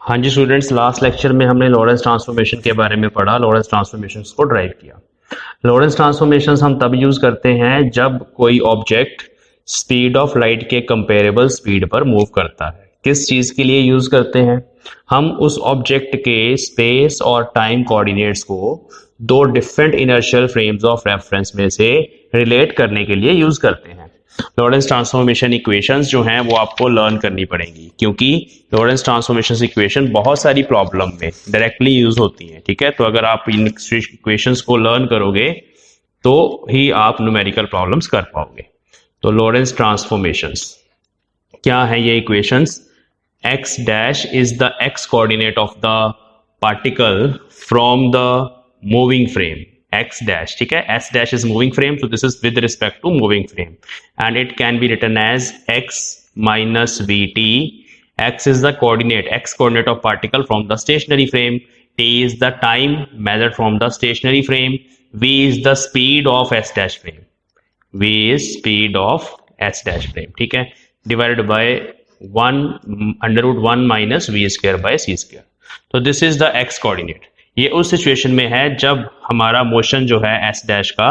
हाँ जी students, last lecture में हमने लॉरेंस ट्रांसफॉर्मेशन के बारे में पढ़ा, लॉरेंस ट्रांसफॉर्मेशंस को ड्राइव किया। लॉरेंस ट्रांसफॉर्मेशंस हम तब यूज करते हैं जब कोई ऑब्जेक्ट स्पीड ऑफ लाइट के कंपेरेबल स्पीड पर मूव करता है। किस चीज के लिए यूज करते हैं? हम उस ऑब्जेक्ट के स्पेस और टाइम कोऑर्डिनेट्स को दो different inertial frames of reference में से रिलेट करने के लिए यूज करते हैं। लॉरेंस ट्रांसफॉर्मेशन इक्वेशंस जो हैं वो आपको लर्न करनी पड़ेंगी, क्योंकि लॉरेंस ट्रांसफॉर्मेशन इक्वेशन बहुत सारी प्रॉब्लम में डायरेक्टली यूज होती हैं। ठीक है, तो अगर आप इन इक्वेशंस को लर्न करोगे तो ही आप न्यूमेरिकल प्रॉब्लम्स कर पाओगे। तो लॉरेंस ट्रांसफॉर्मेशंस क्या है? ये equations, x dash is the x coordinate of the particle from the moving frame, x dash, ठीक है, s dash is moving frame, so this is with respect to moving frame and it can be written as x minus vt. X is the coordinate, x coordinate of particle from the stationary frame, t is the time measured from the stationary frame, v is the speed of s dash frame, v is speed of s dash frame, ठीक है, divided by 1/1 minus v square by c square. तो this is the x coordinate. ये उस situation में है जब हमारा motion जो है एस डैश का,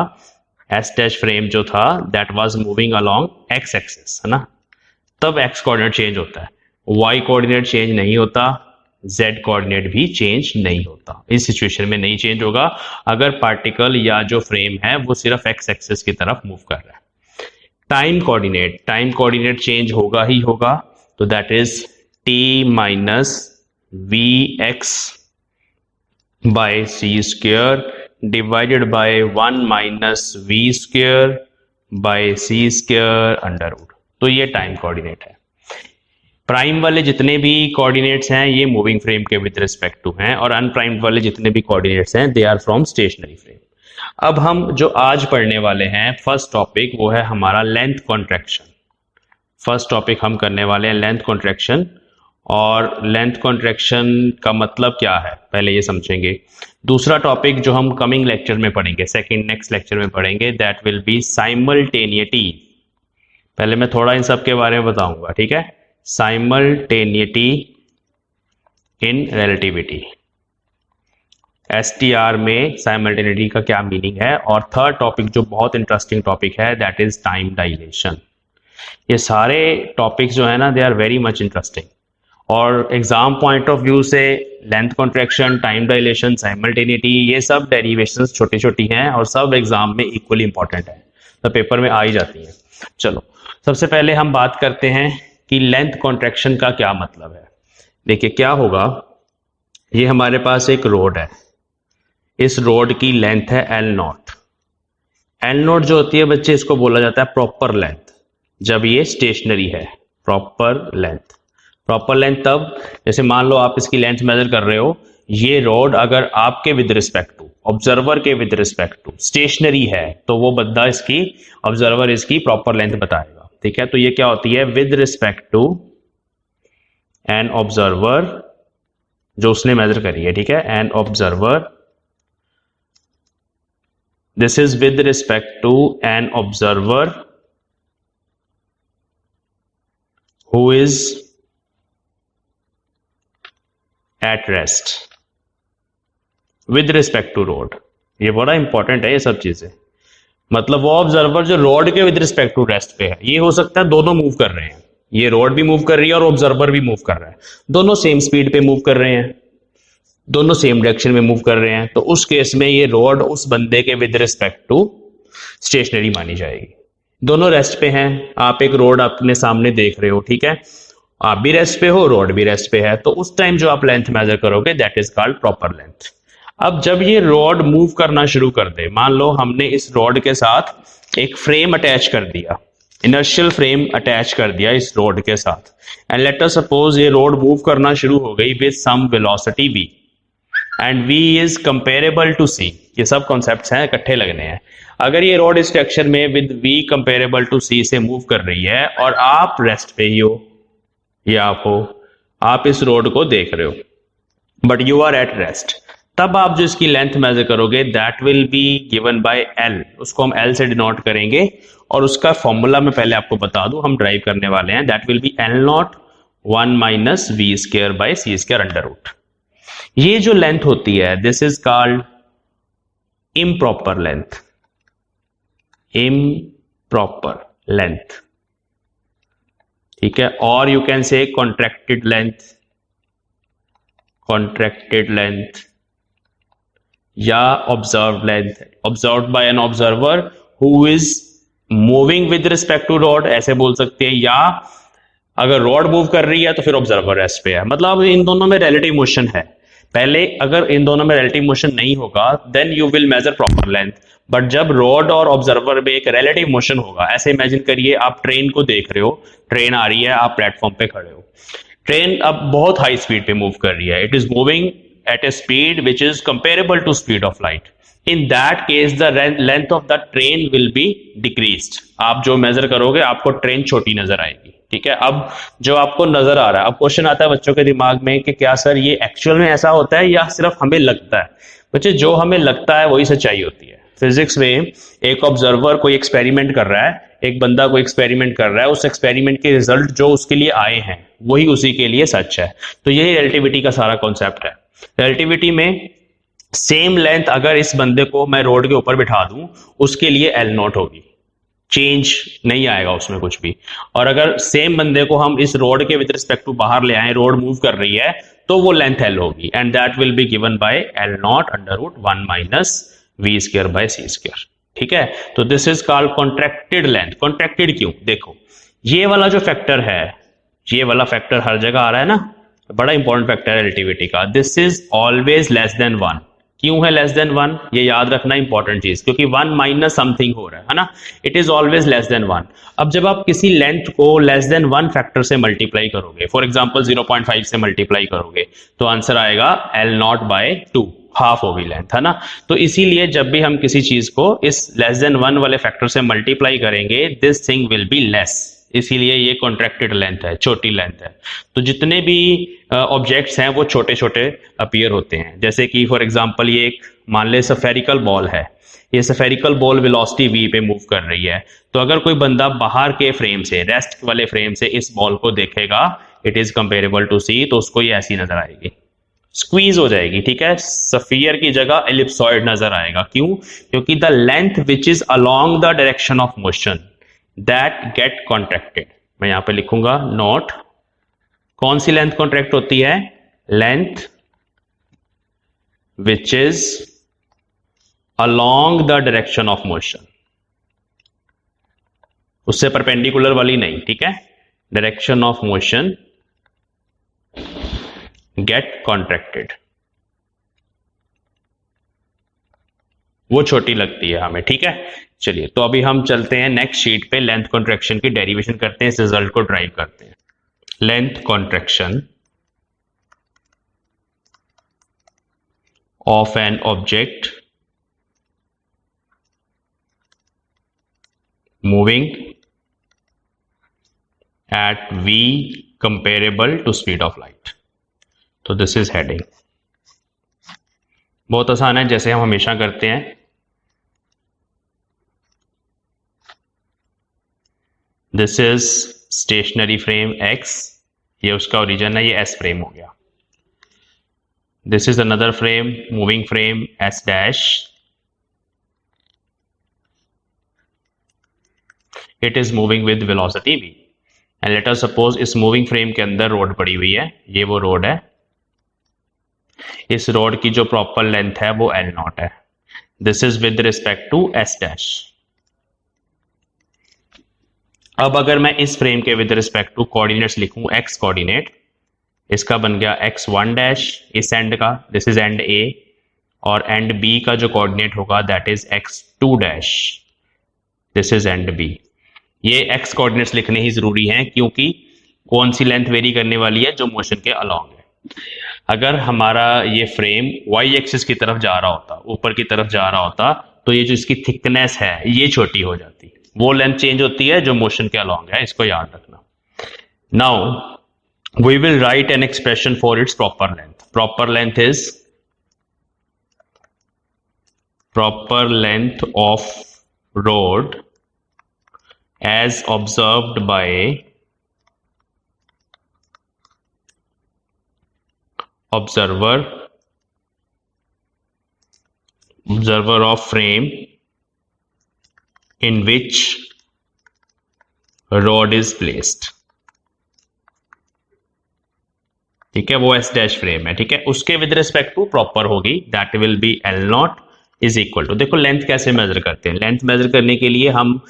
एस डैश फ्रेम जो था that was moving along x axis, है ना, तब एक्स कोऑर्डिनेट चेंज होता है, वाई कोऑर्डिनेट चेंज नहीं होता, जेड कोऑर्डिनेट भी चेंज नहीं होता। इस सिचुएशन में नहीं चेंज होगा अगर पार्टिकल या जो फ्रेम है वो सिर्फ एक्स एक्सिस की तरफ मूव कर रहा है। टाइम कोऑर्डिनेट चेंज होगा ही होगा, तो that is t minus v x by c square divided by 1 minus v square by c square under root. तो ये टाइम कोऑर्डिनेट है। प्राइम वाले जितने भी कोऑर्डिनेट्स हैं ये मूविंग फ्रेम के विद रिस्पेक्ट टू हैं, और अनप्राइम्ड वाले जितने भी कोऑर्डिनेट्स हैं they are from stationary frame. अब हम जो आज पढ़ने वाले हैं फर्स्ट टॉपिक वो है हमारा लेंथ कॉन्ट्रैक्शन। फर्स्ट टॉपिक हम करने वाले हैं लेंथ कॉन्ट्रैक्शन, और लेंथ कॉन्ट्रैक्शन का मतलब क्या है पहले ये समझेंगे। दूसरा टॉपिक जो हम कमिंग लेक्चर में पढ़ेंगे, सेकंड नेक्स्ट लेक्चर में पढ़ेंगे, दैट विल बी साइमल्टेनिटी। पहले मैं थोड़ा इन सब के बारे में बताऊंगा, ठीक है। साइमल्टेनिटी इन रिलेटिविटी, STR में साइमल्टेनिटी का क्या मीनिंग है। और थर्ड टॉपिक जो बहुत इंटरेस्टिंग टॉपिक है दैट इज टाइम डायलेशन। ये सारे टॉपिक्स जो है ना they are very much interesting, और एग्जाम पॉइंट ऑफ व्यू से length contraction, time dilation, simultaneity, ये सब डेरिवेशंस छोटी छोटी हैं और सब एग्जाम में इक्वली इंपॉर्टेंट है, तो पेपर में आ ही जाती हैं। चलो सबसे पहले हम बात करते हैं कि लेंथ कॉन्ट्रैक्शन का क्या मतलब है। देखिए क्या होगा, ये हमारे पास एक रोड है, इस रोड की लेंथ है L0। L0 जो होती है बच्चे इसको बोला जाता है प्रॉपर लेंथ जब ये स्टेशनरी है। प्रॉपर लेंथ तब, जैसे मान लो आप इसकी लेंथ मेजर कर रहे हो, ये रोड अगर आपके विद रिस्पेक्ट टू, ऑब्जर्वर के विद रिस्पेक्ट टू स्टेशनरी है तो वो बंदा इसकी, ऑब्जर्वर इसकी प्रॉपर लेंथ बताएगा, ठीक है। तो ये क्या होती है, with respect to an observer जो उसने मेजर करी है, ठीक है, an observer, this is with respect to an observer who is at rest with respect to road। ये बड़ा इंपॉर्टेंट है ये सब चीजें, मतलब वो ऑब्जर्वर जो रोड के विद रिस्पेक्ट टू रेस्ट पे है, ये हो सकता है दोनों मूव कर रहे हैं, ये रोड भी मूव कर रही है और ऑब्जर्वर भी मूव कर रहा है, दोनों सेम स्पीड पे मूव कर रहे हैं, दोनों सेम डायरेक्शन में मूव कर रहे हैं, तो उस केस में ये रोड उस बंदे के विद रिस्पेक्ट टू स्टेशनरी मानी जाएगी। दोनों रेस्ट पे हैं, आप एक रोड अपने सामने देख रहे हो, ठीक है, आप भी रेस्ट पे हो, रोड भी रेस्ट पे है, तो उस टाइम जो आप लेंथ मेजर करोगे that is called proper length. अब जब ये रोड मूव करना शुरू कर दे, मान लो हमने इस रोड के साथ एक फ्रेम अटैच कर दिया, इनर्शियल फ्रेम अटैच कर दिया इस रोड के साथ, एंड लेट अस सपोज ये रोड मूव करना शुरू हो गई with some velocity v, and v is comparable to c। ये सब कॉन्सेप्ट्स हैं, इकट्ठे लगने हैं। अगर ये रोड इस डायरेक्शन में with v comparable to c से मूव कर रही है और आप रेस्ट पे ही हो, ये आप हो, आप इस रोड को देख रहे हो, but you are at rest, तब आप जो इसकी लेंथ मेजर करोगे that will be given by L, उसको हम L से डिनोट करेंगे, और उसका फॉर्मूला मैं पहले आपको बता दूं, हम ड्राइव करने वाले हैं, that will be L0 1 minus v square by c square under root. ये जो लेंथ होती है this is called improper length, improper length, ठीक है। और you can say contracted length, contracted length या observed length, observed by an observer who is moving with respect to rod, ऐसे बोल सकते हैं। या अगर रॉड मूव कर रही है तो फिर ऑब्जर्वर रेस्ट पे है, मतलब इन दोनों में रिलेटिव मोशन है। पहले अगर इन दोनों में रिलेटिव मोशन नहीं होगा then you will measure proper length, but जब रॉड और ऑब्जर्वर में एक रिलेटिव मोशन होगा, ऐसे इमेजिन करिए आप ट्रेन को देख रहे हो, ट्रेन आ रही है, आप प्लेटफॉर्म पे खड़े हो, ट्रेन अब बहुत हाई स्पीड पे मूव कर रही है, it is moving at a speed which is comparable to speed of light. In that case the length of the train will be decreased. आप जो मेजर करोगे आपको ट्रेन छोटी नजर आएगी, ठीक है। अब जो आपको नजर आ रहा है, अब क्वेश्चन आता है बच्चों के दिमाग में कि क्या सर ये एक्चुअल में ऐसा होता है या सिर्फ हमें लगता है। बच्चे जो हमें लगता है वही सच्चाई होती है। फिजिक्स में एक ऑब्जर्वर कोई एक्सपेरिमेंट कर रहा है, एक बंदा कोई एक्सपेरिमेंट कर रहा है, उस एक्सपेरिमेंट के रिजल्ट जो उसके लिए आए हैं वही उसी के लिए सच है। तो यही रिलेटिविटी का सारा कॉन्सेप्ट है। रिलेटिविटी में सेम लेंथ अगर इस बंदे को मैं रोड के ऊपर बिठा दूं उसके लिए एल नॉट होगी, चेंज नहीं आएगा उसमें कुछ भी। और अगर सेम बंदे को हम इस रोड के विद रिस्पेक्ट टू बाहर ले आए, रोड मूव कर रही है, तो वो लेंथ एल होगी and that will be given by L naught under root 1 minus v square by c square, ठीक है। तो this is called contracted length. Contracted क्यों? देखो ये वाला जो फैक्टर है, ये वाला फैक्टर हर जगह आ रहा है ना, बड़ा इंपॉर्टेंट फैक्टर है रिलेटिविटी का। This is always less than 1। क्यों है लेस देन 1? ये याद रखना इंपॉर्टेंट चीज, क्योंकि 1 माइनस समथिंग हो रहा है ना, it is always less than 1। अब जब आप किसी लेंथ को लेस देन 1 फैक्टर से मल्टीप्लाई करोगे, फॉर एग्जांपल 0.5 से मल्टीप्लाई करोगे, तो आंसर आएगा L नॉट बाय 2, हाफ होगी लेंथ, है ना। तो इसीलिए जब भी हम किसी चीज को इस लेस देन 1 वाले फैक्टर से मल्टीप्लाई करेंगे this thing will be less, इसीलिए ये कॉन्ट्रैक्टेड लेंथ है, छोटी लेंथ है। तो जितने भी ऑब्जेक्ट्स हैं वो छोटे छोटे अपीयर होते हैं। जैसे कि फॉर एग्जांपल ये एक मान ले सफेरिकल बॉल है, ये सफेरिकल बॉल वेलोसिटी v पे मूव कर रही है, तो अगर कोई बंदा बाहर के फ्रेम से, रेस्ट वाले फ्रेम से इस बॉल को देखेगा, इट इज कंपेरेबल टू सी, तो उसको ये ऐसी नजर आएगी, स्क्वीज हो जाएगी, ठीक है। सफियर की जगह एलिप्सॉइड नजर आएगा। क्यों? क्योंकि the length which is along the direction of motion that get contracted. मैं यहां पे लिखूंगा नोट, कौन सी लेंथ कॉन्ट्रैक्ट होती है? Length which is along the direction of motion, उससे परपेंडिकुलर वाली नहीं, ठीक है। Direction of motion get contracted, वो छोटी लगती है हमें, ठीक है। चलिए तो अभी हम चलते हैं नेक्स्ट शीट पे, लेंथ कॉन्ट्रैक्शन की डेरिवेशन करते हैं, इस रिजल्ट को ड्राइव करते हैं। Length contraction of an object moving at v comparable to speed of light. तो दिस इज हेडिंग, बहुत आसान है, जैसे हम हमेशा करते हैं। This is stationary frame x, ये उसका ओरिजिन है, ये s फ्रेम हो गया। This is another frame, moving frame s dash, it is moving with velocity v and let us suppose इस मूविंग फ्रेम के अंदर रोड पड़ी हुई है, ये वो रोड है, इस रोड की जो प्रॉपर लेंथ है वो L नॉट है। This is with respect to S dash. अब अगर मैं इस फ्रेम के विद रिस्पेक्ट टू कोऑर्डिनेट्स लिखूं, x कोऑर्डिनेट, इसका बन गया x1 डैश, इस एंड का, दिस इज एंड A, और एंड B का जो कोऑर्डिनेट होगा that is x2 dash, this is end B। ये x कोऑर्डिनेट्स लिखने ही जरूरी हैं, क्योंकि कौन सी लेंथ वेरी करने वाली है? जो मोशन के अलोंग है। अगर हमारा ये फ्रेम y एक्सिस की तरफ जा रहा होता, ऊपर की तरफ जा रहा होता, तो ये जो इसकी थिकनेस है ये छोटी हो जाती, वो लेंथ चेंज होती है जो मोशन के अलोंग है, इसको याद रखना। Now we will write an expression for its proper length. Proper length is proper length of road as observed by observer of frame in which rod is placed। ठीक है, वो एस डैश फ्रेम है। ठीक है, उसके with respect to proper होगी, that will B L naught is equal to, देखो length कैसे मेजर करते हैं। लेंथ मेजर करने के लिए हम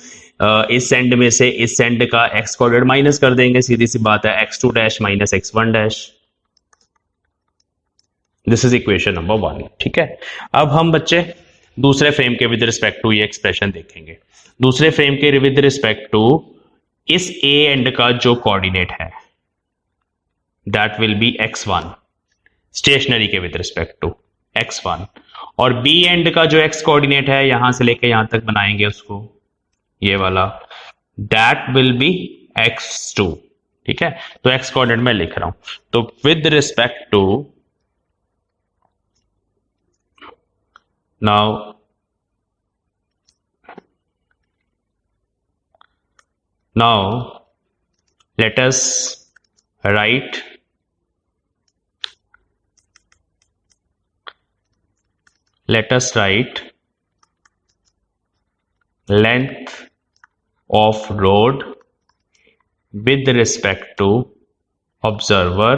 इस एंड में से इस एंड का एक्स कोऑर्डिनेट माइनस कर देंगे, सीधी सी बात है, x2 dash minus x1 dash. This is equation number 1। ठीक है, अब हम बच्चे दूसरे फ्रेम के विद रिस्पेक्ट टू ये एक्सप्रेशन देखेंगे। दूसरे फ्रेम के विद रिस्पेक्ट टू इस ए एंड का जो कोऑर्डिनेट है that will be x1, stationary के विद रिस्पेक्ट टू x1, और बी एंड का जो x कोऑर्डिनेट है यहां से लेके यहां तक बनाएंगे उसको, ये वाला, दैट विल बी x2। ठीक है, तो x कोऑर्डिनेट मैं लिख रहा हूं, तो with respect to, now let us write length of rod with respect to observer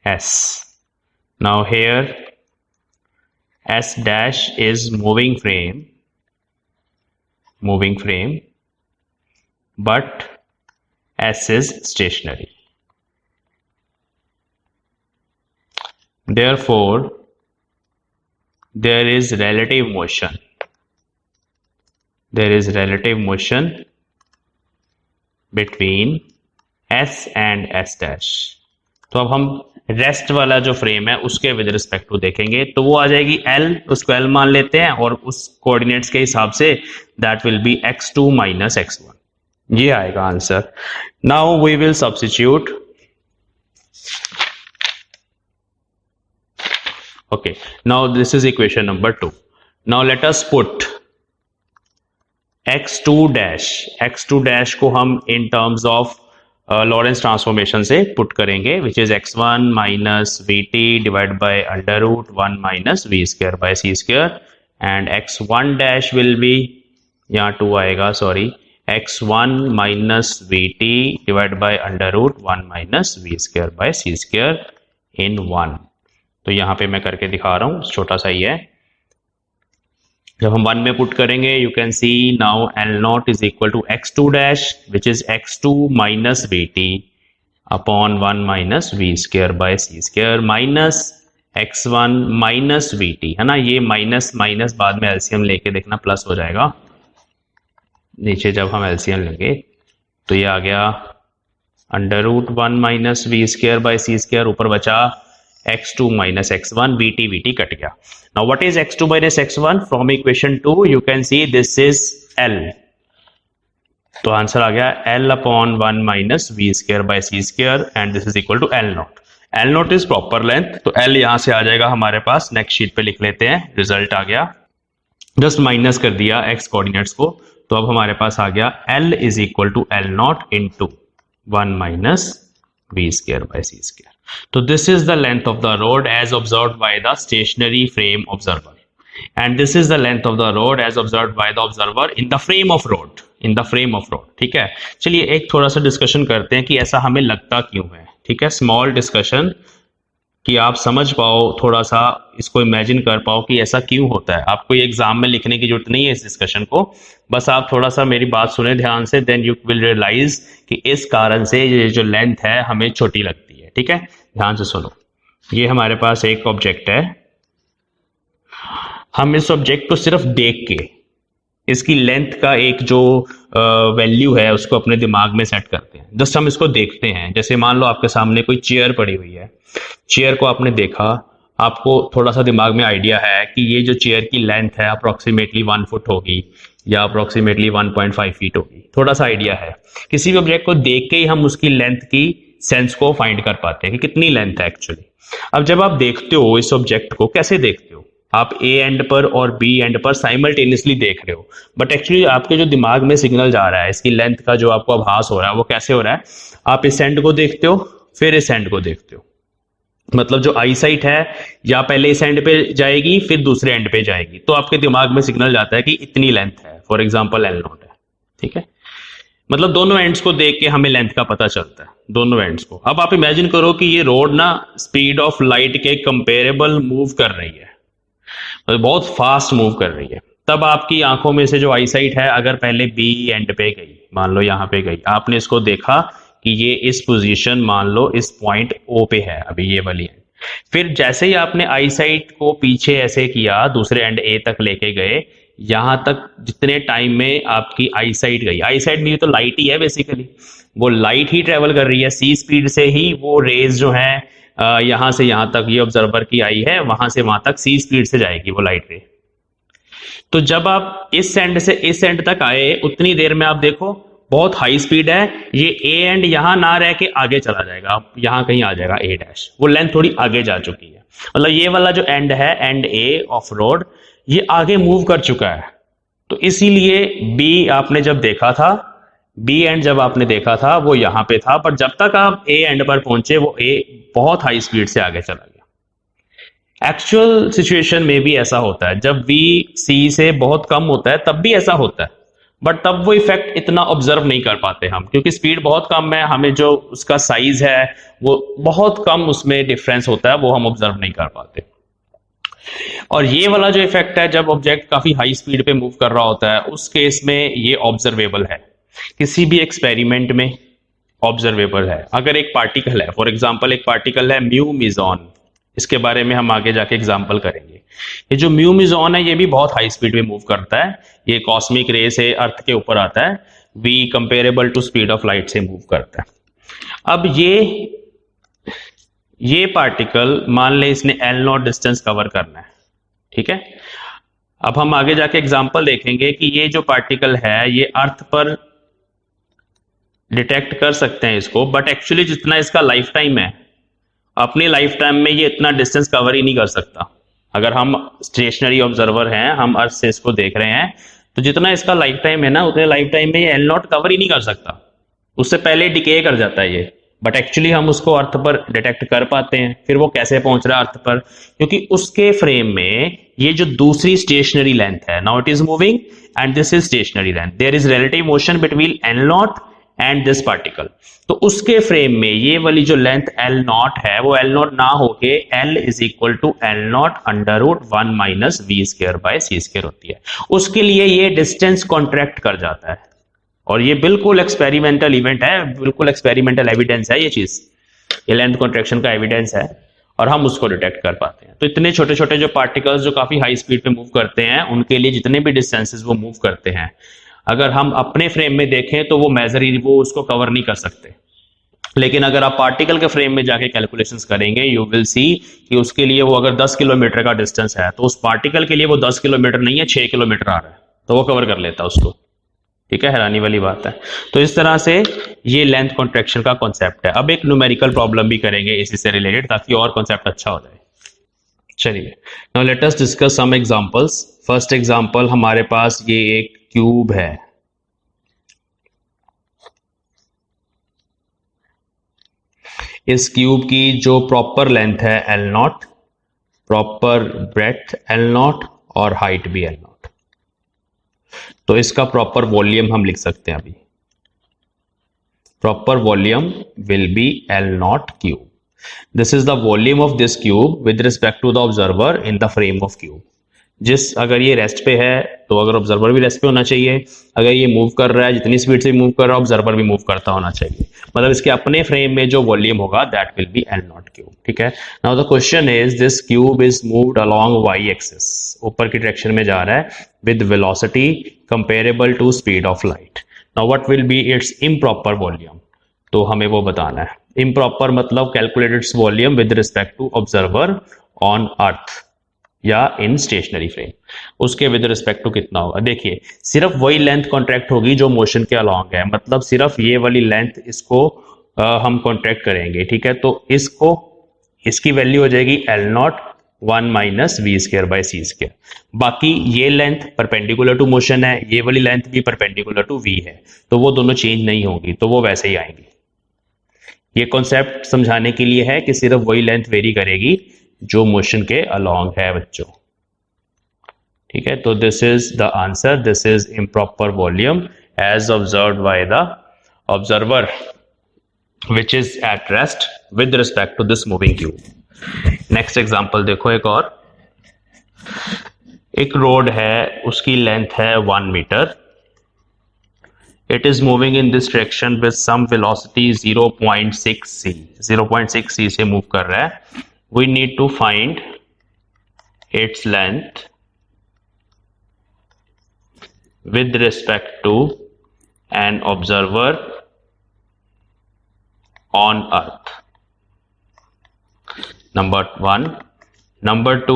S। Now here S dash is moving frame, but S is stationary. Therefore, there is relative motion between S and S dash। तो अब हम rest वाला जो frame है उसके with respect to देखेंगे, तो वो आ जाएगी L, उसको L मान लेते हैं, और उस कोऑर्डिनेट्स के हिसाब say that will B x2 minus x1, ये आएगा answer. Now we will substitute, okay, now this is equation number 2। Now let us put x2 dash को हम in terms of Lorentz transformation से पुट करेंगे, which is x1 minus vt divide by under root 1 minus v square by c square, and x1 dash will be, यहाँ 2 आएगा, sorry, x1 minus vt divide by under root 1 minus v square by c square इन 1। तो यहाँ पे मैं करके दिखा रहा हूँ, छोटा सा ही है। जब हम 1 में पुट करेंगे, you can see now L naught is equal to x2 dash which is x2 minus vt upon 1 minus v square by c square minus x1 minus vt, है ना, ये माइनस माइनस बाद में एलसीएम लेके देखना plus हो जाएगा, नीचे जब हम एलसीएम लेंगे तो ये आ गया under root 1 minus v square by c square, ऊपर बचा x2 minus x1, vt cut गया। Now what is x2 minus x1? From equation 2 you can see this is L, तो आंसर आ गया L upon 1 minus v square by c square and this is equal to L naught। L naught is proper length, तो L यहां से आ जाएगा हमारे पास, next sheet पे लिख लेते हैं, रिजल्ट आ गया, जस्ट माइनस कर दिया x कोऑर्डिनेट्स को, तो अब हमारे पास आ गया L is equal to L naught into 1 minus v square by c square। So this is the length of the rod as observed by the stationary frame observer, and this is the length of the rod as observed by the observer in the frame of rod, ठीक है। चलिए एक थोड़ा सा discussion करते हैं कि ऐसा हमें लगता क्यों है। ठीक है, स्मॉल डिस्कशन, कि आप समझ पाओ, थोड़ा सा इसको इमेजिन कर पाओ कि ऐसा क्यों होता है। आपको ये एग्जाम में लिखने की जरूरत नहीं है इस डिस्कशन को, बस आप थोड़ा सा मेरी बात सुने ध्यान से, देन यू विल रियलाइज कि इस कारण से ये जो लेंथ है हमें छोटी लगती है। ठीक है, ध्यान से सुनो, ये हमारे पास एक ऑब्जेक्ट है, हम इस ऑब्जेक्ट को सिर्फ देख के इसकी लेंथ का एक जो वैल्यू है उसको अपने दिमाग में सेट करते हैं। जस्ट हम इसको देखते हैं, जैसे मान लो आपके सामने कोई चेयर पड़ी हुई है, चेयर को आपने देखा, आपको थोड़ा सा दिमाग में आइडिया है कि ये जो चेयर की लेंथ है अप्रोक्सीमेटली 1 फुट होगी या अप्रोक्सीमेटली 1.5 फीट होगी, थोड़ा सा आइडिया है। किसी भी ऑब्जेक्ट को देख के ही हम उसकी लेंथ की सेंस को फाइंड कर पाते हैं कि कितनी लेंथ है एक्चुअली। अब जब आप देखते हो इस ऑब्जेक्ट को, कैसे देखते हो आप? ए एंड पर और बी एंड पर साइमल्टेनियसली देख रहे हो, बट एक्चुअली आपके जो दिमाग में सिग्नल जा रहा है, इसकी लेंथ का जो आपको आभास हो रहा है, वो कैसे हो रहा है? आप इस एंड को देखते हो, फिर इस एंड को देखते हो, मतलब जो आई साइट है या पहले इस एंड पे जाएगी फिर दूसरे एंड पे जाएगी, तो आपके दिमाग में सिग्नल जाता है कि इतनी लेंथ है, फॉर एग्जाम्पल एल नॉट है, ठीक है। मतलब दोनों एंड्स को देख के हमें लेंथ का पता चलता है, दोनों एंड्स को। अब आप इमेजिन करो कि ये रोड ना स्पीड ऑफ लाइट के कंपेरेबल मूव कर रही है, मतलब बहुत फास्ट मूव कर रही है। तब आपकी आंखों में से जो आई साइट है अगर पहले बी एंड पे गई, मान लो यहाँ पे गई, आपने इसको देखा कि ये इस पोजीशन मान लो इस पॉइंट ओ पे है अभी ये वाली एंड, फिर जैसे ही आपने आई साइट को पीछे ऐसे किया दूसरे एंड ए तक लेके गए, यहां तक जितने टाइम में आपकी आई साइट गई, आई साइट में तो लाइट ही है बेसिकली, वो लाइट ही ट्रेवल कर रही है सी स्पीड से ही, वो रेज जो है यहां से यहां तक, ये ऑब्जर्वर की आई है, वहां से वहां तक सी स्पीड से जाएगी वो लाइट रे। तो जब आप इस एंड से इस एंड तक आए उतनी देर में आप देखो बहुत हाई स्पीड है, ये ए एंड यहां ना रह के आगे चला जाएगा, आप यहां कहीं आ जाएगा ए डैश, वो लेंथ थोड़ी आगे जा चुकी है। मतलब ये वाला जो एंड है एंड ए ऑफ रोड, ये आगे मूव कर चुका है। तो इसीलिए बी आपने जब देखा था, बी एंड जब आपने देखा था वो यहां पे था, पर जब तक आप ए एंड पर पहुंचे वो ए बहुत हाई स्पीड से आगे चला गया। एक्चुअल सिचुएशन में भी ऐसा होता है, जब वी सी से बहुत कम होता है तब भी ऐसा होता है, बट तब वो इफेक्ट इतना ऑब्जर्व नहीं कर पाते हम, क्योंकि स्पीड बहुत कम है, हमें जो उसका साइज है वो बहुत कम उसमें डिफरेंस होता है, वो हम ऑब्जर्व नहीं कर पाते। और ये वाला जो इफेक्ट है जब ऑब्जेक्ट काफी हाई स्पीड पे मूव कर रहा होता है, उस केस में ये ऑब्जर्वेबल है, किसी भी एक्सपेरिमेंट में ऑब्जर्वेबल है। अगर एक पार्टिकल है, फॉर एग्जांपल एक पार्टिकल है म्यू मिजॉन, इसके बारे में हम आगे जाके एग्जांपल करेंगे। ये जो म्यू मिजॉन है ये भी बहुत हाई स्पीड में मूव करता है, ये कॉस्मिक रे से अर्थ के ऊपर आता है, v comparable to speed of light से मूव करता है। अब ये पार्टिकल मान ले इसने एल नॉट डिस्टेंस कवर करना है, ठीक है। अब हम आगे जाके एग्जांपल देखेंगे कि ये जो पार्टिकल है ये अर्थ पर डिटेक्ट कर सकते हैं इसको, बट एक्चुअली जितना इसका लाइफ टाइम है, अपनी लाइफ टाइम में ये इतना डिस्टेंस कवर ही नहीं कर सकता। अगर हम स्टेशनरी ऑब्जर्वर हैं, हम अर्थ से इसको देख रहे हैं, तो जितना इसका लाइफ टाइम है ना, उतने लाइफ टाइम में ये एल नॉट कवर ही नहीं कर सकता, उससे पहले डिके कर जाता है ये। बट एक्चुअली हम उसको अर्थ पर डिटेक्ट कर पाते हैं। फिर वो कैसे पहुंच रहा है अर्थ पर, क्योंकि उसके फ्रेम में ये जो दूसरी स्टेशनरी लेंथ है, now it is moving and this is stationary length, there is relative motion between L naught and this particle. तो उसके फ्रेम में ये वाली जो लेंथ एल नॉट है वो एल नॉट ना होके L is equal to L naught under root 1 minus v square by c square होती है। उसके लिए ये डिस्टेंस कॉन्ट्रैक्ट कर जाता है, और ये बिल्कुल एक्सपेरिमेंटल इवेंट है, बिल्कुल एक्सपेरिमेंटल एविडेंस है ये चीज, ये लेंथ कॉन्ट्रैक्शन का एविडेंस है, और हम उसको डिटेक्ट कर पाते हैं। तो इतने छोटे छोटे जो पार्टिकल्स जो काफी हाई स्पीड पे मूव करते हैं, उनके लिए जितने भी डिस्टेंसेस वो मूव करते हैं, अगर हम अपने फ्रेम में देखें तो वो मेजर ही, वो उसको कवर नहीं कर सकते। लेकिन अगर आप पार्टिकल के फ्रेम में जाके कैलकुलेशंस करेंगे, यू विल सी कि उसके लिए वो अगर 10 किलोमीटर का डिस्टेंस है, तो उस पार्टिकल के लिए वो 10 किलोमीटर नहीं है, 6 किलोमीटर आ रहा है, तो वो कवर कर लेता है उसको, ठीक है। हैरानी वाली बात है। तो इस तरह से ये लेंथ कॉन्ट्रैक्शन का कॉन्सेप्ट है। अब एक न्यूमेरिकल प्रॉब्लम भी करेंगे इसी से रिलेटेड, ताकि और कॉन्सेप्ट अच्छा हो जाए। चलिए, now let us discuss some examples. First example हमारे पास ये एक क्यूब है, इस क्यूब की जो प्रॉपर लेंथ है L naught, proper breadth L naught, और हाइट भी एल नॉट। तो इसका प्रॉपर वॉल्यूम हम लिख सकते हैं अभी, proper volume will B L naught cube. This is the volume of this cube with respect to the observer in the frame of cube. अगर ये रेस्ट पे है तो अगर ऑब्जर्वर भी रेस्ट पे होना चाहिए, अगर ये मूव कर रहा है जितनी स्पीड से मूव कर रहा है ऑब्जर्वर भी मूव करता होना चाहिए, मतलब इसके अपने फ्रेम में जो वॉल्यूम होगा that will B L naught cube, ठीक है। Now the question is this cube is moved along y axis, ऊपर की डायरेक्शन में जा रहा है, with velocity comparable to speed of light. Now what will be its improper volume, तो हमें वो बताना है। इम्प्रॉपर मतलब calculate its volume with respect to observer on earth या इन स्टेशनरी फ्रेम, उसके विद रिस्पेक्ट टू कितना होगा। देखिए, सिर्फ वही लेंथ कॉन्ट्रैक्ट होगी जो मोशन के अलोंग है, मतलब सिर्फ ये वाली लेंथ इसको हम कॉन्ट्रैक्ट करेंगे, ठीक है। तो इसको, इसकी वैल्यू हो जाएगी L naught 1 minus v square by c square. बाकी ये लेंथ परपेंडिकुलर टू मोशन है, ये वाली लेंथ भी परपेंडिकुलर टू वी है, तो वो दोनों चेंज नहीं होगी, तो वो वैसे ही आएंगी। ये कॉन्सेप्ट समझाने के लिए है कि सिर्फ वही लेंथ वेरी करेगी जो मोशन के अलोंग है बच्चों। ठीक है, तो this is the answer, this is improper volume as observed by the observer which is at rest with respect to this moving cube। Next example देखो, एक और, एक रोड है, उसकी लेंथ है 1 metre, it is moving in this direction with some velocity 0.6 c, 0.6 c से move कर रहा है। We need to find its length with respect to an observer on earth। number 1, number 2,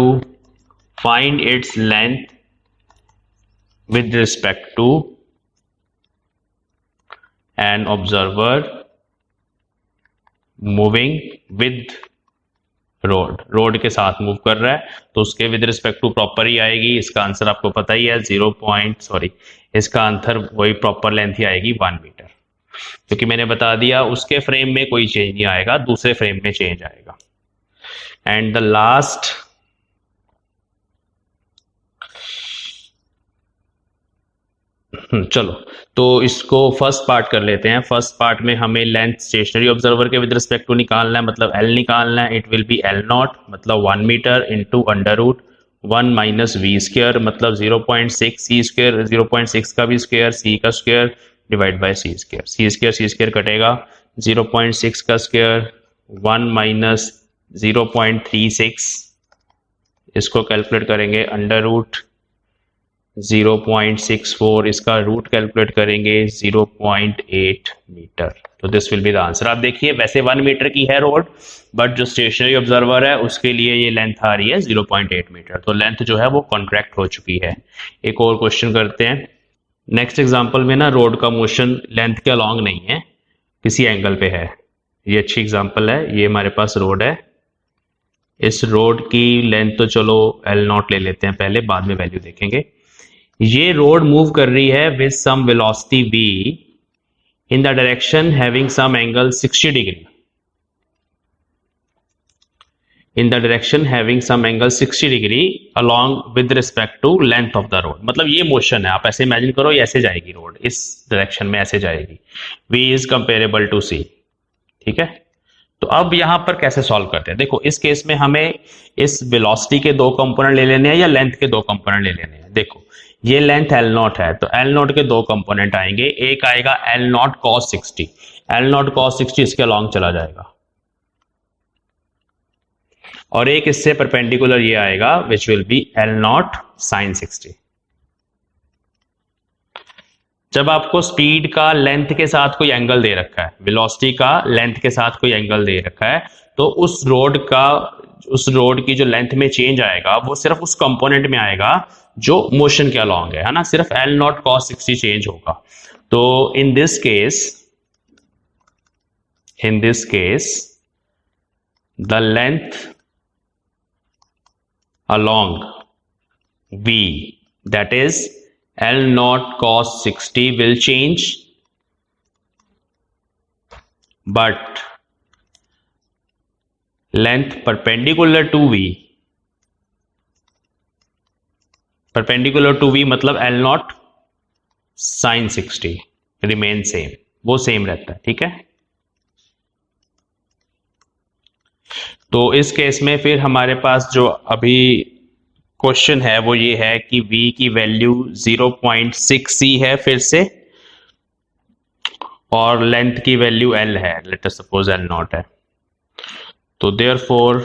find its length with respect to an observer moving with road के साथ move कर रहा है तो उसके विद रिस्पेक्ट टू प्रॉपर ही आएगी। इसका answer आपको पता ही है, इसका आंसर वही प्रॉपर लेंथ ही आएगी 1 मीटर, क्योंकि मैंने बता दिया उसके फ्रेम में कोई चेंज नहीं आएगा, दूसरे फ्रेम में चेंज आएगा। एंड द लास्ट, चलो तो इसको फर्स्ट पार्ट कर लेते हैं। फर्स्ट पार्ट में हमें लेंथ स्टेशनरी ऑब्जर्वर के विद रिस्पेक्ट टू निकालना है, मतलब एल निकालना है। इट विल बी एल नॉट मतलब 1 metre into under root 1 minus v square मतलब 0.6 सी स्क्वायर, 0.6 का भी स्क्वायर, सी का square divide by c square, c square कटेगा, 0.6 का स्क्वायर 1 माइनस 0.36, इसको कैलकुलेट करेंगे अंडर रूट 0.64, इसका रूट कैलकुलेट करेंगे 0.8 मीटर। तो this will be the answer. आप देखिए वैसे 1 मीटर की है रोड, बट जो स्टेशनरी ऑब्जर्वर है उसके लिए ये लेंथ आ रही है 0.8 मीटर, तो लेंथ जो है वो कॉन्ट्रैक्ट हो चुकी है। एक और क्वेश्चन करते हैं। नेक्स्ट एग्जांपल में ना रोड का मोशन लेंथ के अलोंग नहीं है, किसी एंगल पे है। ये अच्छी एग्जांपल है। ये हमारे पास रोड है, इस रोड की लेंथ तो चलो एल नॉट ले लेते हैं पहले, बाद में वैल्यू देखेंगे। ये रोड मूव कर रही है with some velocity v in the direction having some angle 60 degree, in the direction having some angle 60 degree along with respect to length of the road. मतलब ये मोशन है, आप ऐसे इमेजिन करो, ये ऐसे जाएगी रोड, इस डायरेक्शन में ऐसे जाएगी। v is comparable to c। ठीक है, तो अब यहां पर कैसे सॉल्व करते हैं। देखो इस केस में हमें इस वेलोसिटी के 2 कंपोनेंट ले लेने हैं या लेंथ के 2 कंपोनेंट ले लेने हैं। देखो ये लेंथ एल नॉट है, तो एल नॉट के 2 कंपोनेंट आएंगे, एक आएगा L not cos 60, L not cos 60 इसके अलॉन्ग चला जाएगा, और एक इससे परपेंडिकुलर ये आएगा which will B L naught sine 60। जब आपको स्पीड का लेंथ के साथ कोई एंगल दे रखा है, वेलोसिटी का लेंथ के साथ कोई एंगल दे रखा है, तो उस रोड की जो लेंथ में चेंज आएगा वो सिर्फ उस कंपोनेंट में आएगा जो मोशन के अलॉन्ग है ना, सिर्फ एल नॉट कॉस 60 चेंज होगा। तो in this case the length along v, that is L naught cos 60 will change, but length perpendicular to v मतलब L naught sin 60 remain same, वो सेम रहता है। ठीक है, तो इस केस में फिर हमारे पास जो अभी क्वेश्चन है वो ये है कि v की वैल्यू 0.6 c है फिर से, और लेंथ की वैल्यू l है, late us suppose l naught है। तो therefore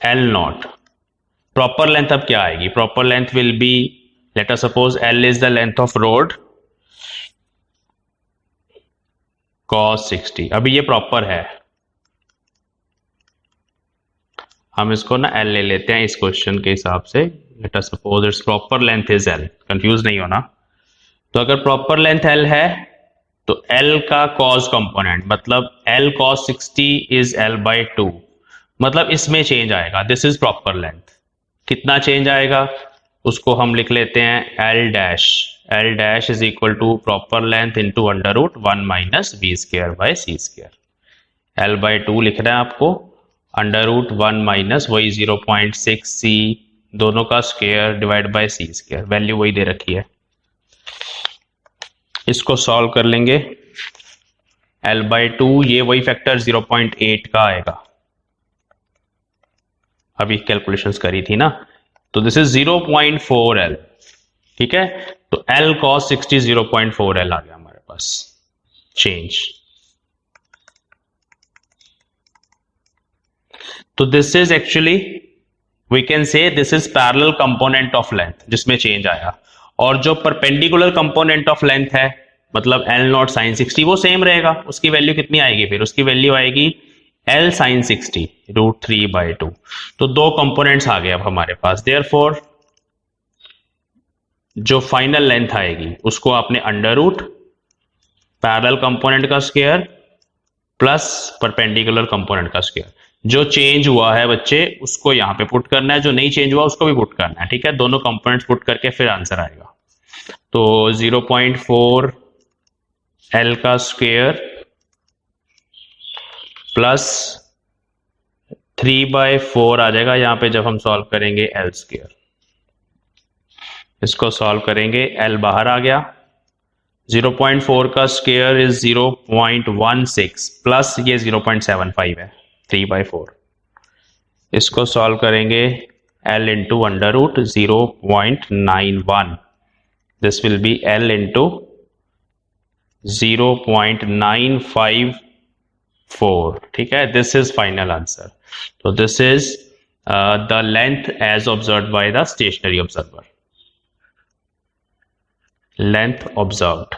l not proper length अब क्या आएगी, proper length will be, late us suppose l is the length of road cos 60। अभी ये प्रॉपर है, हम इसको ना L ले लेते हैं इस क्वेश्चन के हिसाब से। Late us suppose it's proper length is L, confuse नहीं होना। तो अगर प्रॉपर लेंथ L है तो L का cos कंपोनेंट मतलब L cos 60 is L by 2, मतलब इसमें चेंज आएगा। This is proper length. कितना चेंज आएगा उसको हम लिख लेते हैं L dash is equal to proper length into under root 1 minus v square by c square. L/2 लिखना है आपको, √1 माइनस वही 0.6 सी दोनों का square divide by c square, value वही दे रखी है। इसको सॉल्व कर लेंगे, L/2 ये वही फैक्टर 0.8 का आएगा, अभी कैलकुलेशंस करी थी ना, तो दिस इज 0.4L, ठीक है। तो L cos 60 0.4L आ गया हमारे पास चेंज। तो this is actually we can say this is parallel component of length जिसमें चेंज आया, और जो परपेंडिकुलर कंपोनेंट ऑफ लेंथ है मतलब L0 sin 60 वो सेम रहेगा, उसकी वैल्यू कितनी आएगी, फिर उसकी वैल्यू आएगी L sin 60 √3/2। तो दो कंपोनेंट्स आ गए अब हमारे पास, देयरफॉर जो फाइनल लेंथ आएगी उसको आपने अंडर रूट पैरेलल कंपोनेंट का स्क्वायर प्लस परपेंडिकुलर कंपोनेंट का स्क्वायर, जो चेंज हुआ है बच्चे उसको यहां पे पुट करना है, जो नहीं चेंज हुआ उसको भी पुट करना है, ठीक है। दोनों कंपोनेंट्स पुट करके फिर आंसर आएगा। तो 0.4 L का स्क्वायर प्लस 3/4 आ जाएगा यहां पे जब हम सॉल्व करेंगे L स्क्वायर, इसको सॉल्व करेंगे L बाहर आ गया, 0.4 का स्क्वायर इज 0.16 प्लस ये 0.75 है 3/4, इसको सॉल्व करेंगे L into under root 0.91, this will be L into 0.954, ठीक है। This is final answer. तो this is the length as observe by the stationary observer, length observed,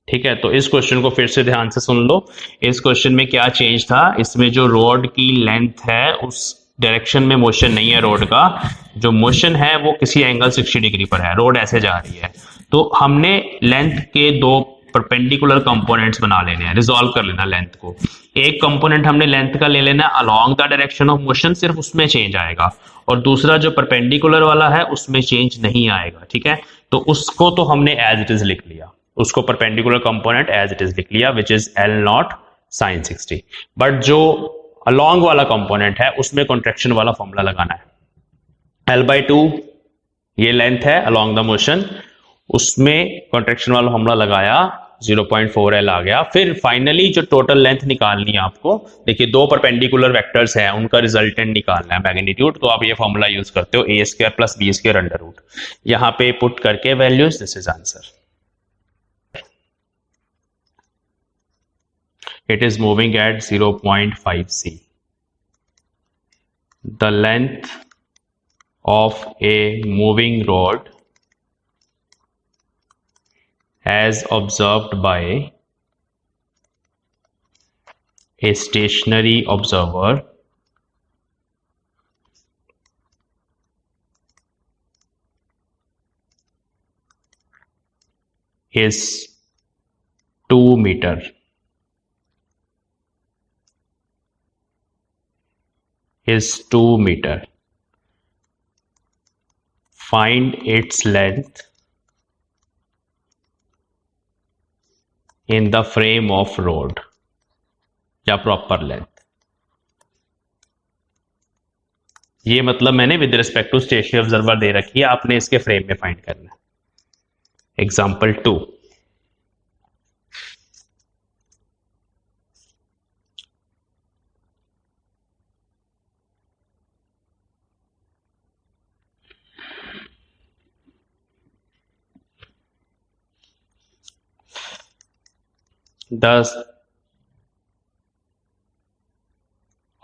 ठीक है। तो इस क्वेश्चन को फिर से ध्यान से सुन लो, इस क्वेश्चन में क्या चेंज था, इसमें जो रोड की लेंथ है उस डायरेक्शन में मोशन नहीं है रोड का, जो मोशन है वो किसी एंगल 60 डिग्री पर है, रोड ऐसे जा रही है, तो हमने लेंथ के दो परपेंडिकुलर कंपोनेंट्स बना लेने हैं, रिजॉल्व कर लेना लेंथ को। एक कंपोनेंट हमने लेंथ का ले लेना along the direction of motion, सिर्फ उसमें चेंज आएगा, और दूसरा जो परपेंडिकुलर वाला है उसमें चेंज नहीं आएगा, ठीक है। तो उसको तो हमने एज इट इज लिख लिया, उसको perpendicular component as it is लिख लिया which is L0 sin 60, but जो अलोंग वाला कंपोनेंट है उसमें कॉन्ट्रैक्शन वाला फॉर्मूला लगाना है। L/2 ये लेंथ है अलोंग द मोशन, उसमें कॉन्ट्रैक्शन वाला फॉर्मूला लगाया 0.4L आ गया। फिर फाइनली जो टोटल लेंथ निकालनी है आपको, देखिए दो परपेंडिकुलर वेक्टर्स हैं उनका रिजल्टेंट निकालना है मैग्नीट्यूड, तो आप ये फॉर्मूला यूज करते हो a² plus b² under root, यहां पे पुट करके values, this is answer. It is moving at 0.5 c. The length of a moving rod as observed by a stationary observer is 2 meter. Is 2 meter. Find its length in the frame of rod या proper length. ये मतलब मैंने with respect to stationary observer दे रखी है, आपने इसके frame में फाइंड करना है। Example 2, the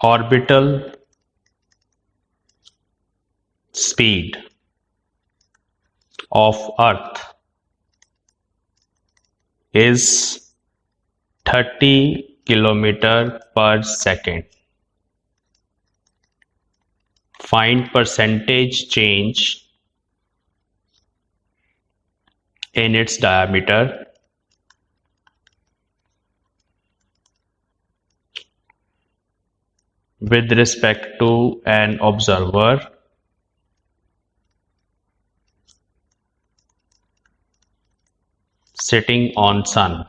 orbital speed of Earth is 30 kilometer per second. Find percentage change in its diameter with respect to an observer sitting on sun.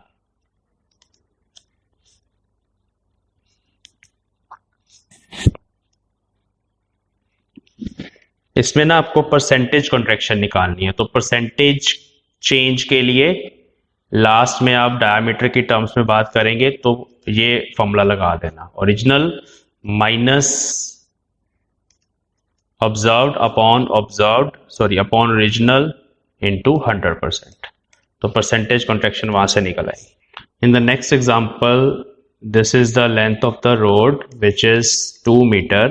इसमें ना आपको परसेंटेज कॉन्ट्रैक्शन निकालनी है, तो परसेंटेज चेंज के लिए लास्ट में आप डायमीटर की टर्म्स में बात करेंगे तो ये फॉर्मूला लगा देना, original minus observed upon original into 100%, तो परसेंटेज कॉन्ट्रैक्शन वहां से निकल आएगी। In the next example, this is the length of the road which is 2 meter.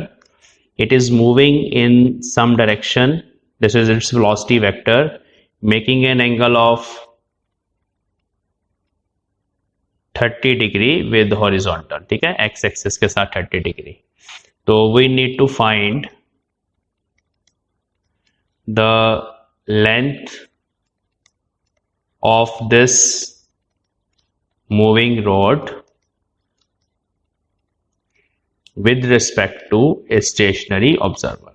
It is moving in some direction. This is its velocity vector, making an angle of 30 degree with horizontal. ठीक है, x axis के साथ 30 degree. तो we need to find the length of this moving rod with respect to a stationary observer.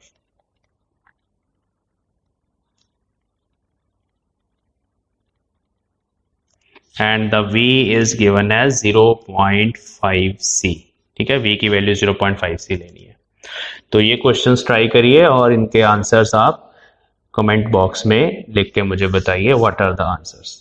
And the V is given as 0.5 C. ठीक है, V की value 0.5 C लेनी है। तो ये क्वेश्चंस ट्राई करिए और इनके आंसर्स आप कमेंट बॉक्स में लिख के मुझे बताइए व्हाट आर द आंसर्स।